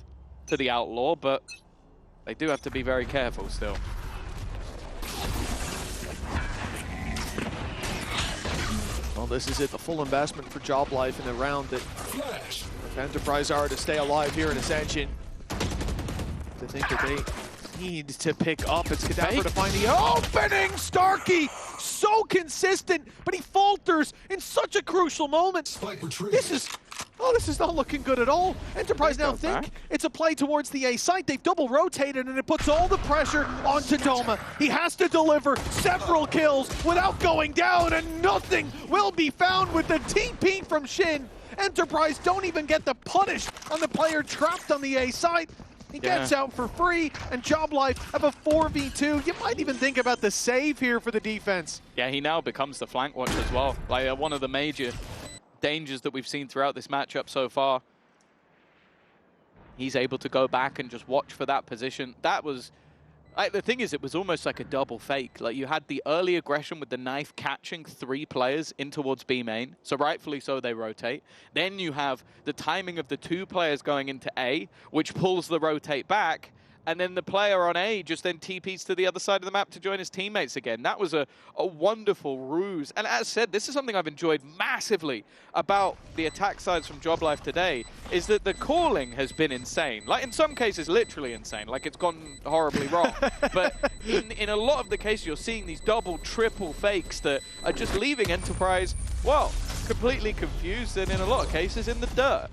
to the Outlaw, but they do have to be very careful still. Well, this is it, the full investment for Job Life in a round that if Enterprise are to stay alive here in Ascension, I think that they need to pick up. It's Cadaver to find the opening. Starkey, so consistent, but he falters in such a crucial moment. This is not looking good at all. Enterprise now think it's a play towards the A site. They've double rotated, and it puts all the pressure onto Doma. He has to deliver several kills without going down, and nothing will be found with the TP from Shin. Enterprise don't even get the punish on the player trapped on the A site. He gets out for free, and Job Life have a 4v2. You might even think about the save here for the defense. Yeah, he now becomes the flank watch as well. Like one of the major dangers that we've seen throughout this matchup so far. He's able to go back and just watch for that position. That was... the thing is, it was almost like a double fake. Like, you had the early aggression with the knife catching 3 players in towards B main, so rightfully so they rotate. Then you have the timing of the 2 players going into A, which pulls the rotate back, and then the player on A just then TPs to the other side of the map to join his teammates again. That was a wonderful ruse. And as said, this is something I've enjoyed massively about the attack sides from Job Life today, is that the calling has been insane. Like, in some cases, literally insane. Like, it's gone horribly wrong. But in a lot of the cases, you're seeing these double, triple fakes that are just leaving Enterprise, well, completely confused, and in a lot of cases, in the dirt.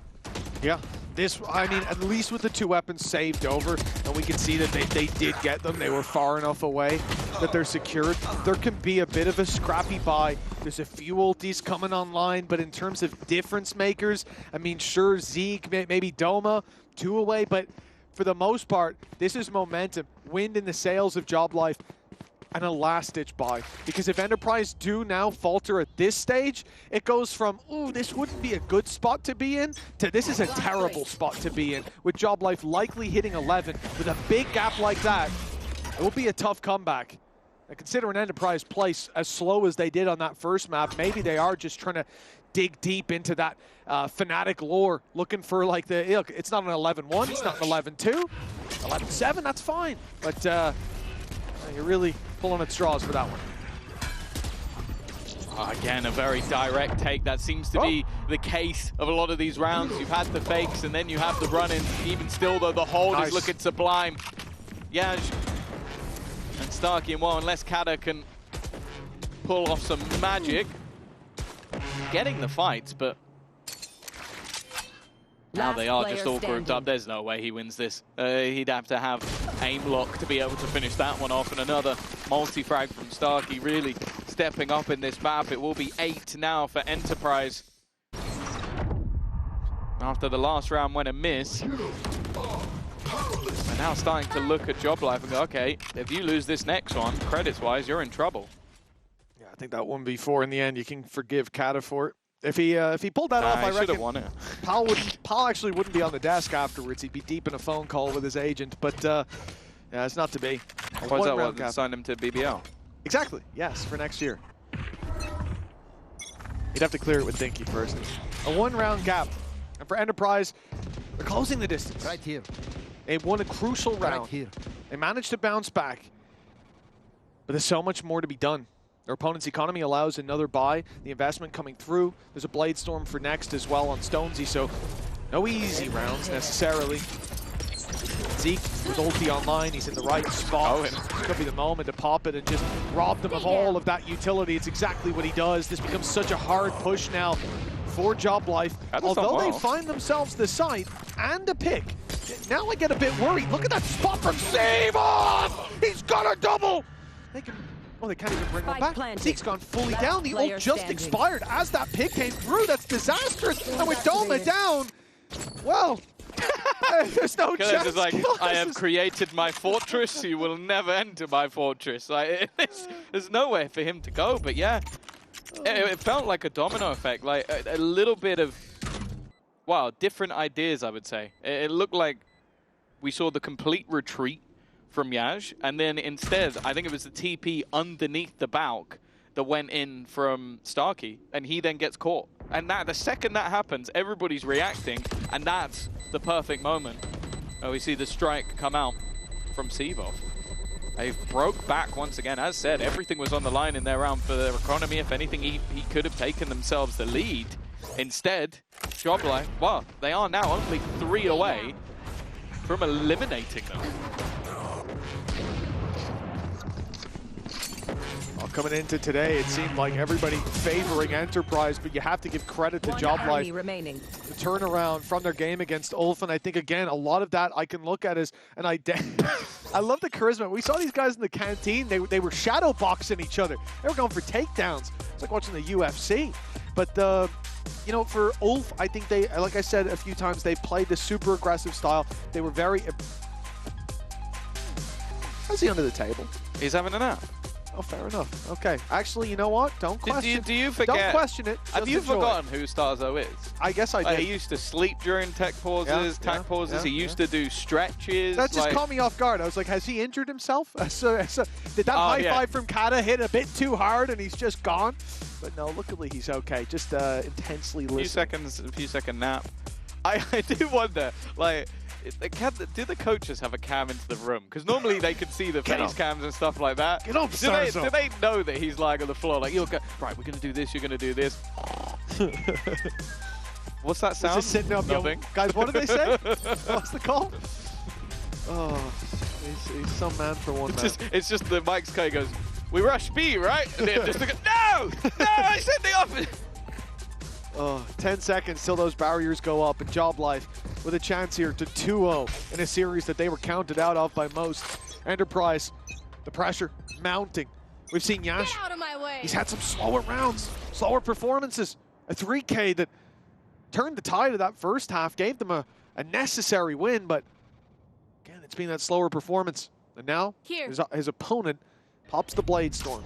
Yeah. This, I mean, at least with the 2 weapons saved over, and we can see that they did get them. They were far enough away. that they're secured. There can be a bit of a scrappy buy. There's a few ultis coming online, but in terms of difference makers, I mean, sure, Zeke, maybe Doma, 2 away, but for the most part, this is momentum. Wind in the sails of Job Life, and a last-ditch buy. Because if Enterprise do now falter at this stage, it goes from, ooh, this wouldn't be a good spot to be in, to this is a terrible spot to be in. With Job Life likely hitting 11, with a big gap like that, it will be a tough comeback. And considering Enterprise place as slow as they did on that first map, maybe they are just trying to dig deep into that Fnatic lore, looking for like the, look, it's not an 11-1, it's not an 11-2, 11-7, that's fine. But you're really pulling at straws for that one. Again, a very direct take. That seems to be the case of a lot of these rounds. You've had the fakes and then you have the run-ins. Even still, though, the hold is looking sublime. Yaj and Starkey, well, unless Kata can pull off some magic, getting the fights, but now they are just all grouped up. There's no way he wins this. He'd have to have aim lock to be able to finish that one off, and another multi-frag from Starkey really stepping up in this map. It will be 8 now for Enterprise. After the last round went a miss. We're now starting to look at Job Life and go, okay, if you lose this next one, credits-wise, you're in trouble. Yeah, I think that 1v4 in the end, you can forgive Kata for it. If he pulled that off, I reckon won it. Paul actually wouldn't be on the desk afterwards. He'd be deep in a phone call with his agent. But yeah, it's not to be. Why's that one? Sign him to BBL. Exactly. Yes, for next year. He'd have to clear it with Dinky first. A 1-round gap, and for Enterprise, they're closing the distance. Right here. They won a crucial round. Right here. They managed to bounce back, but there's so much more to be done. Their opponent's economy allows another buy. The investment coming through. There's a Blade Storm for next as well on Stonesy, so no easy rounds necessarily. Zeke with ulti online, he's in the right spot. Could be the moment to pop it and just rob them of all of that utility. It's exactly what he does. This becomes such a hard push now for Job Life. Although they find themselves the site and a pick, now I get a bit worried. Look at that spot from Save Off! He's got a double! They can. Oh, they can't even bring one back. Zeke's gone fully down. The ult just expired as that pick came through. That's disastrous. And with Doma down, well, there's no chance. It's like, I have created my fortress. You will never enter my fortress. Like, there's nowhere for him to go. But yeah, it felt like a domino effect. Like a little bit of, wow, different ideas, I would say. It looked like we saw the complete retreat from Yaj, and then instead, I think it was the TP underneath the Balk that went in from Starkey, and he then gets caught. And that, the second that happens, everybody's reacting, and that's the perfect moment. Oh, we see the strike come out from Sevov. They've broke back once again. As said, everything was on the line in their round for their economy. If anything, he could have taken themselves the lead. Instead, Job Life, well, they are now only 3 away from eliminating them. Coming into today, it seemed like everybody favoring Enterprise, but you have to give credit to Job Life. The turnaround from their game against Ulf, and I think, again, a lot of that I can look at as an identity. I love the charisma. We saw these guys in the canteen. They were shadow boxing each other. They were going for takedowns. It's like watching the UFC. But, you know, for Ulf, I think they, like I said a few times, they played the super aggressive style. They were very... How's he under the table? He's having a nap. Oh, fair enough. Okay. Actually, you know what? Don't question. Do you forget? Don't question it. Have you forgotten who Starzo is? I guess I did. He used to sleep during tech pauses, pauses. He used to do stretches. That just caught me off guard. I was like, has he injured himself? Did that high five from Kata hit a bit too hard and he's just gone? But no, luckily he's okay. Just intensely listening. A few second nap. I do wonder, like, do the coaches have a cam into the room? Because normally they can see the face cams and stuff like that. Get up, Starzo. Do they know that he's lying on the floor? Like, you'll go, right, we're going to do this, you're going to do this. What's that sound? Just sitting up, guys, what did they say? What's the call? Oh, he's some man for one man. It's just the Mike's guy goes, we rush B, right? And then just like, no, I said the opposite. Oh, 10 seconds till those barriers go up, and Job Life with a chance here to 2-0 in a series that they were counted out of by most. Enterprise, The pressure mounting. We've seen Yash. Get out of my way. He's had some slower rounds, slower performances. A 3K that turned the tide of that first half, gave them a necessary win, but again, it's been that slower performance. And now his opponent pops the Blade Storm.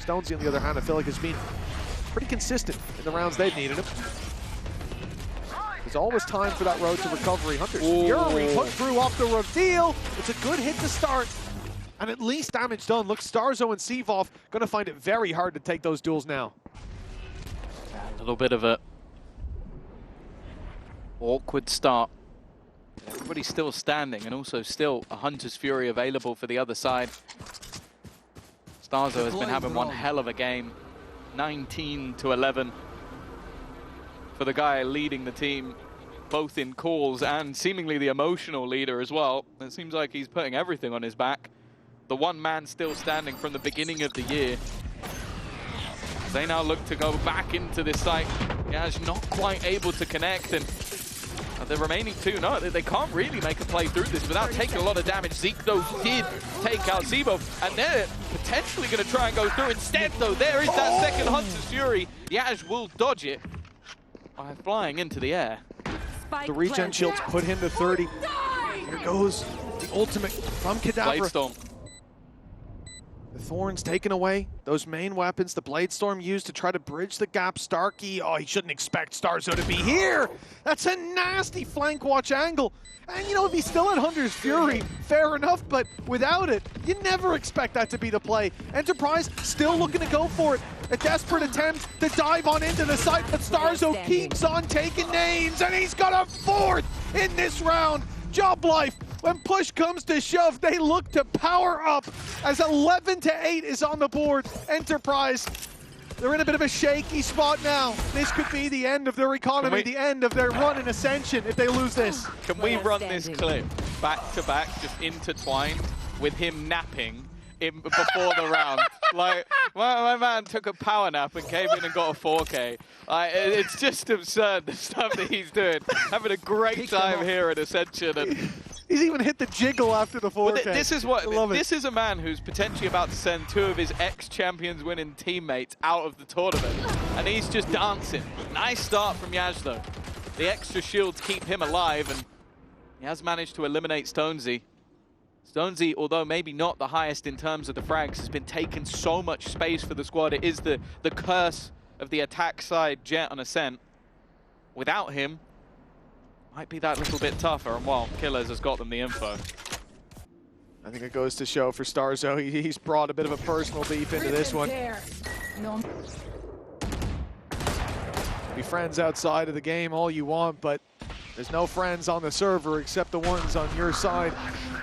Stonesy, on the other hand, I feel like has been pretty consistent in the rounds they've needed him. There's always time for that road to recovery. Hunter's Fury put through off the reveal. It's a good hit to start. And at least damage done. Look, Starzo and Sevov going to find it very hard to take those duels now. A little bit of a awkward start. Everybody's still standing, and also still a Hunter's Fury available for the other side. Starzo has been having one hell of a game. 19-11 for the guy leading the team, both in calls and seemingly the emotional leader as well. It seems like he's putting everything on his back. The one man still standing from the beginning of the year. They now look to go back into this site. Yash not quite able to connect, and the remaining two, no, they can't really make a play through this without taking a lot of damage. Zeke, though, did take out Zebo, and they're potentially going to try and go through. Instead, though, there is that second Hunter's Fury. Yash will dodge it by flying into the air. The regen shields put him to 30. Here goes the ultimate from Kadabra. Bladestorm. The Thorns taken away. Those main weapons, the Bladestorm used to try to bridge the gap. Starkey, oh, he shouldn't expect Starzo to be here. That's a nasty flank watch angle. And you know, if he's still at Hunter's Fury, fair enough, but without it, you never expect that to be the play. Enterprise still looking to go for it. A desperate attempt to dive on into the site, but Starzo keeps on taking names, and he's got a fourth in this round. Job Life, when push comes to shove, they look to power up as 11-8 is on the board. Enterprise, they're in a bit of a shaky spot now. This could be the end of their economy, the end of their run in Ascension if they lose this. Can we run this clip back to back, just intertwined with him napping before the round? Like, my man took a power nap and came in and got a 4K. It's just absurd, the stuff that he's doing. Having a great time here at Ascension. And he's even hit the jiggle after the 4K. This is a man who's potentially about to send two of his ex-champions winning teammates out of the tournament. And he's just dancing. Nice start from Yash, though. The extra shields keep him alive, and he has managed to eliminate Stonesy. Stonesy, although maybe not the highest in terms of the frags, has been taking so much space for the squad. It is the curse of the attack side Jet on Ascent. Without him, might be that little bit tougher, and well, Killers has got them the info. I think it goes to show for Starzo, he's brought a bit of a personal beef into this one. Be friends outside of the game all you want, but there's no friends on the server except the ones on your side.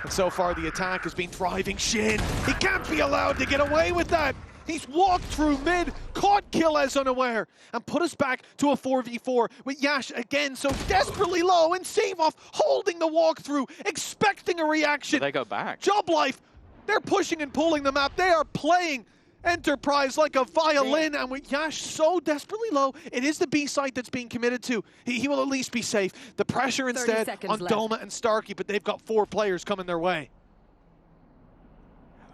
And so far the attack has been thriving. Shin, he can't be allowed to get away with that. He's walked through mid, caught Killez unaware, and put us back to a 4v4 with Yash again so desperately low, and Sevov holding the walkthrough, expecting a reaction. They go back. Job Life, they're pushing and pulling the map. They are playing Enterprise like a violin, and with Yash so desperately low, it is the B site that's being committed to. He will at least be safe. The pressure instead on Doma and Starkey, but they've got 4 players coming their way.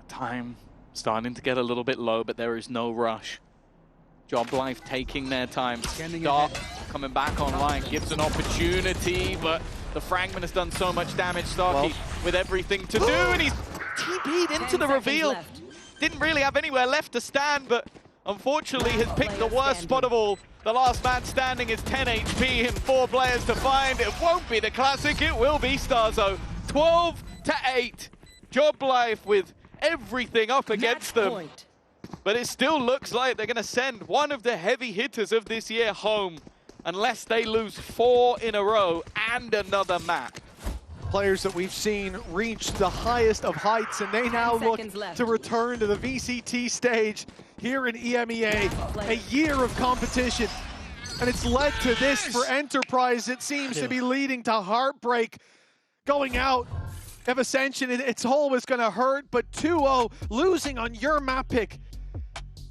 Time starting to get a little bit low, but there is no rush. Job Life taking their time. Dark coming back online, gives an opportunity, but the fragment has done so much damage. Starkey with everything to do, and he's TP'd into the reveal. Didn't really have anywhere left to stand, but unfortunately has picked the worst spot of all. The last man standing is 10 HP and 4 players to find. It won't be the classic, it will be Starzo. 12-8. Job Life with everything up against them. But it still looks like they're going to send one of the heavy hitters of this year home unless they lose 4 in a row and another map. Players that we've seen reach the highest of heights, and they now look to return to the VCT stage here in EMEA. A year of competition, and it's led to this for Enterprise. It seems to be leading to heartbreak going out of Ascension. It's always going to hurt, but 2-0 losing on your map pick,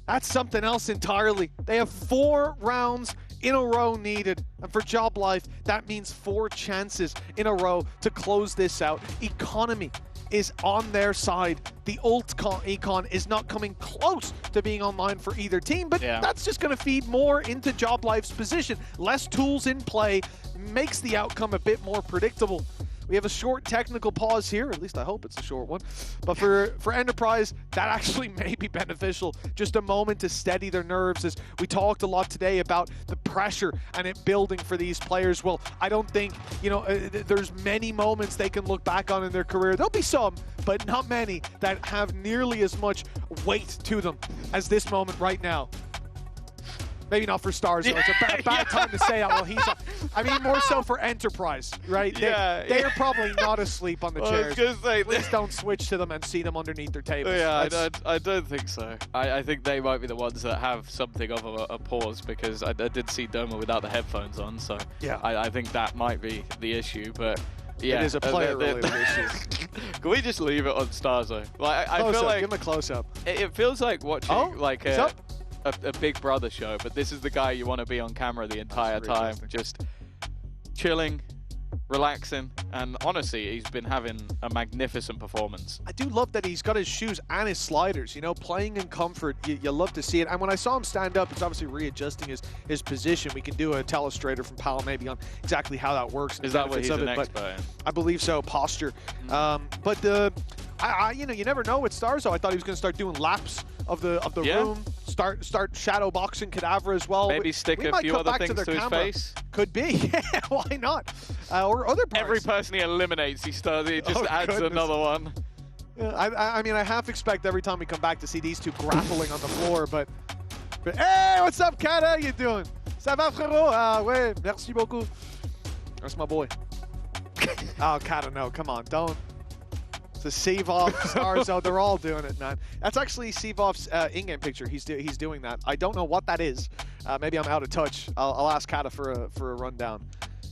that's something else entirely. They have 4 rounds in a row needed, and for Job Life, that means 4 chances in a row to close this out. Economy is on their side. The ult econ is not coming close to being online for either team, but that's just going to feed more into JobLife's position. Less tools in play makes the outcome a bit more predictable. We have a short technical pause here, at least I hope it's a short one. But for Enterprise, that actually may be beneficial. Just a moment to steady their nerves, as we talked a lot today about the pressure and it building for these players. Well, I don't think, you know, there's many moments they can look back on in their career. There'll be some, but not many that have nearly as much weight to them as this moment right now. Maybe not for Starzo. It's a bad time to say that. Well, he's I mean, more so for Enterprise, right? They are probably not asleep on the chairs. I was going to say, please don't switch to them and see them underneath their tables. Yeah, I don't think so. I think they might be the ones that have something of a pause, because I did see Doma without the headphones on, so yeah. I think that might be the issue, but yeah. It is a player-related issue. Can we just leave it on Starzo? Like, I feel like... Give him a close-up. It feels like watching like a Big Brother show, but this is the guy you want to be on camera the entire time, just chilling, relaxing, and honestly, he's been having a magnificent performance. I do love that he's got his shoes and his sliders, you know, playing in comfort. You love to see it. And when I saw him stand up, he's obviously readjusting his position. We can do a telestrator from Pal maybe on exactly how that works. Is that what he's an expert in? I believe so, posture. But you know, you never know with Starzo. I thought he was going to start doing laps of the room, start shadow boxing Kadavra as well. Maybe stick a few other things to his face. Could be. Yeah, why not? Or other parts. Every person he eliminates, he just adds another one. Yeah, I mean, I half expect every time we come back to see these two grappling on the floor, but hey, what's up, Kat? How you doing? Ça va, frérot? Ouais, merci beaucoup. That's my boy. Oh, Kat, no, come on, don't. The Sevov, Starzo, they're all doing it, man. That's actually Sevov's in-game picture. He's doing that. I don't know what that is. Maybe I'm out of touch. I'll ask Kata for a rundown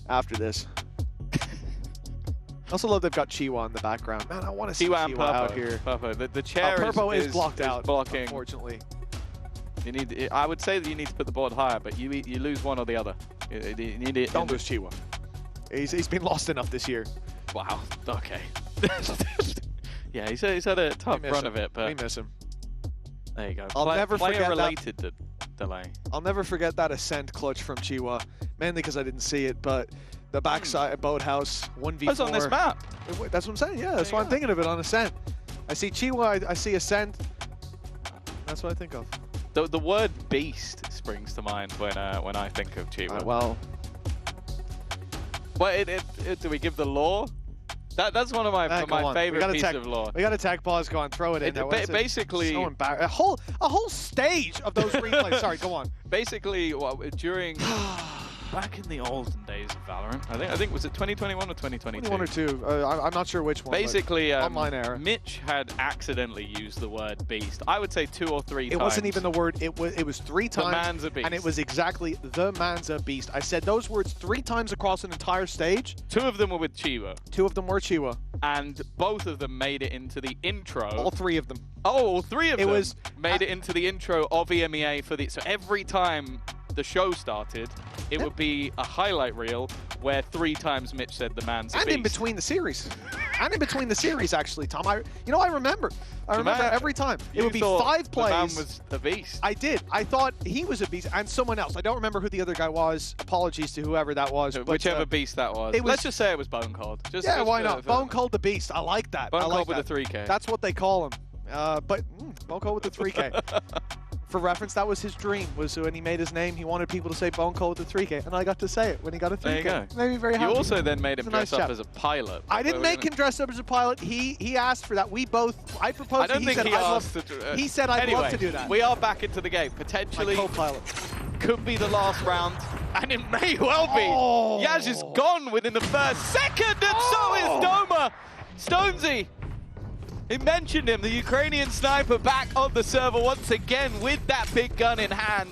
after this. I also love they've got Chiwa in the background. Man, I want to see Chiwa out here. Purpo. The chair Purpo is blocked out, blocking. Unfortunately. You need. I would say that you need to put the board higher, but you lose one or the other. You need it. Don't lose Chiwa. He's been lost enough this year. Wow. Okay. Yeah, he's had a tough run of it, but we miss him. There you go. I'll never forget related to delay. I'll never forget that Ascent clutch from Chiwa, mainly because I didn't see it, but the backside of Boathouse 1v4. That's on this map. That's what I'm saying. Yeah, that's why I'm thinking of it on Ascent. I see Chiwa, I see Ascent. That's what I think of. The word beast springs to mind when I think of Chiwa. Well, do we give the lore? That's one of my favorite pieces of lore. We got a tech pause. Go on, throw it in. Basically, so a whole stage of those replays. Sorry, go on. Basically, during back in the olden days of Valorant, I think was it 2021 or 2022? 21 or 2. I'm not sure which one. Basically, online era. Mitch had accidentally used the word beast. I would say 2 or 3 times. It wasn't even the word. It was 3 times. The man's a beast. And it was exactly the man's a beast. I said those words 3 times across an entire stage. 2 of them were with Chiwa. 2 of them were Chiwa. And both of them made it into the intro. All 3 of them. Oh, all 3 of them made it into the intro of EMEA for the. So every time the show started, it would be a highlight reel where 3 times Mitch said the man's a beast. And in between the series. And in between the series, actually, Tom. I remember. I remember every time. It would be 5 plays. The man was a beast. I did. I thought he was a beast, and someone else. I don't remember who the other guy was. Apologies to whoever that was. Whichever beast that was. Let's just say it was Bone Cold. Yeah, why not? Bone Cold the Beast. I like that. Bone Cold with the 3K. That's what they call him. Bone Cold with the 3K. For reference, that was his dream, was when he made his name, he wanted people to say Bone Cold with the 3K, and I got to say it when he got a 3K. There you go. Made me very happy. You also then made him dress up as a pilot. I didn't make him dress up as a pilot. He asked for that. I proposed. He said I'd love to do that. We are back into the game. Potentially, co-pilot could be the last round, and it may well be. Yaz is gone within the first second, and so is Doma. Stonesy. He mentioned him, the Ukrainian sniper back on the server once again with that big gun in hand.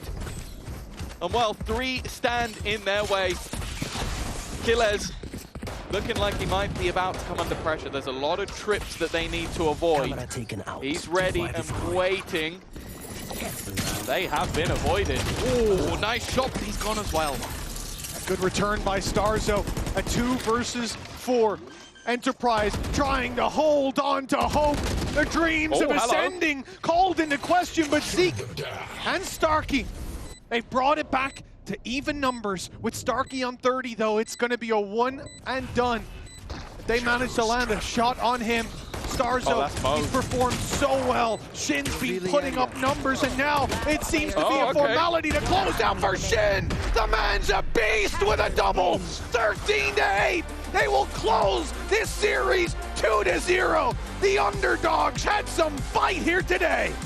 And while 3 stand in their way, Killers looking like he might be about to come under pressure. There's a lot of trips that they need to avoid. He's ready and waiting. They have been avoided. Oh, nice shot, but he's gone as well. Good return by Starzo. A 2 versus 4. Enterprise trying to hold on to hope. Their dreams of ascending called into question, but Zeke and Starkey, they've brought it back to even numbers. With Starkey on 30 though, it's going to be a one and done. If they manage to land a shot on him, Starzo, he's performed so well. Shin's been putting up numbers, and now it seems to be a formality to close down for Shin. The man's a beast with a double, 13-8. They will close this series 2-0. The underdogs had some fight here today.